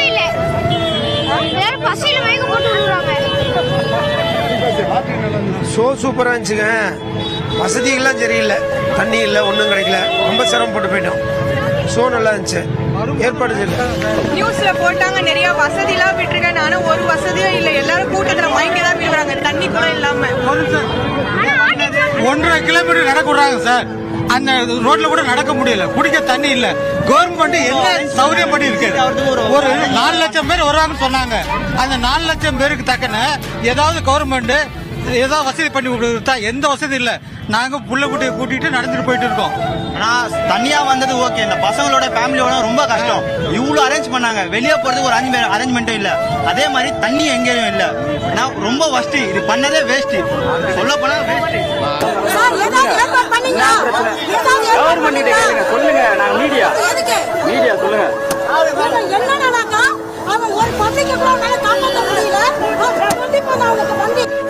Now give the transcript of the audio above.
சரியில்லை. எல்லாரும் பசியில மயக்க போட்டு விடுறாங்க. ஷோ சூப்பரா இருந்துச்சுங்க. வசதிகள்லாம் சரியில்லை, தண்ணி இல்லை, ஒன்றும் கிடைக்கல, ரொம்ப சிரமப்பட்டு போயிட்டோம். ஷோ நல்லா இருந்துச்சு, ஏற்பாடு செய்யல. நியூஸ்ல போட்டாங்க நிறைய வசதி எல்லாம் விட்டுருக்கேன், ஆனா ஒரு வசதியும் இல்லை. எல்லாரும் கூட்டத்துல மயக்க தான் விடுறாங்க, தண்ணி கூட இல்லாம. 1.5 கிலோமீட்டர் நடக்க விடுறாங்க சார். அந்த ரோட்ல கூட நடக்க முடியல, குடிக்க தண்ணி இல்ல. கவர்மெண்ட் என்ன சௌகரியம் பண்ணி இருக்கு? ஒரு 4 லட்சம் பேர் வருவாங்கன்னு சொன்னாங்க. அந்த 4 லட்சம் பேருக்கு தக்கன ஏதாவது கவர்மெண்ட் ஏதாவது வசதி பண்ணி கொடுத்தா? எந்த வசதி இல்ல. நாங்க புள்ள குட்டியை கூட்டிட்டு நடந்துட்டு போயிட்டு இருக்கோம். ஆனா தனியா வந்தது ஓகே, இந்த பசங்களோட ஃபேமிலியோட ரொம்ப கஷ்டம். இவ்வளவு அரேஞ்ச் பண்ணாங்க, வெளியே போறதுக்கு ஒரு அரேஞ்ச்மெண்ட்டும் இல்ல. அதே மாதிரி தண்ணி எங்கேயும் இல்ல. நான் ரொம்ப வஸ்ட், இது பண்ணதே வேஸ்ட். சொல்ல போனா வேஸ்ட். சொல்லுங்க, நான் மீடியா சொல்லுங்க. என்னன்னா அவன் ஒரு பள்ளிக்கு கூட காப்பாற்ற முடியல. கண்டிப்பா நான் அவனுக்கு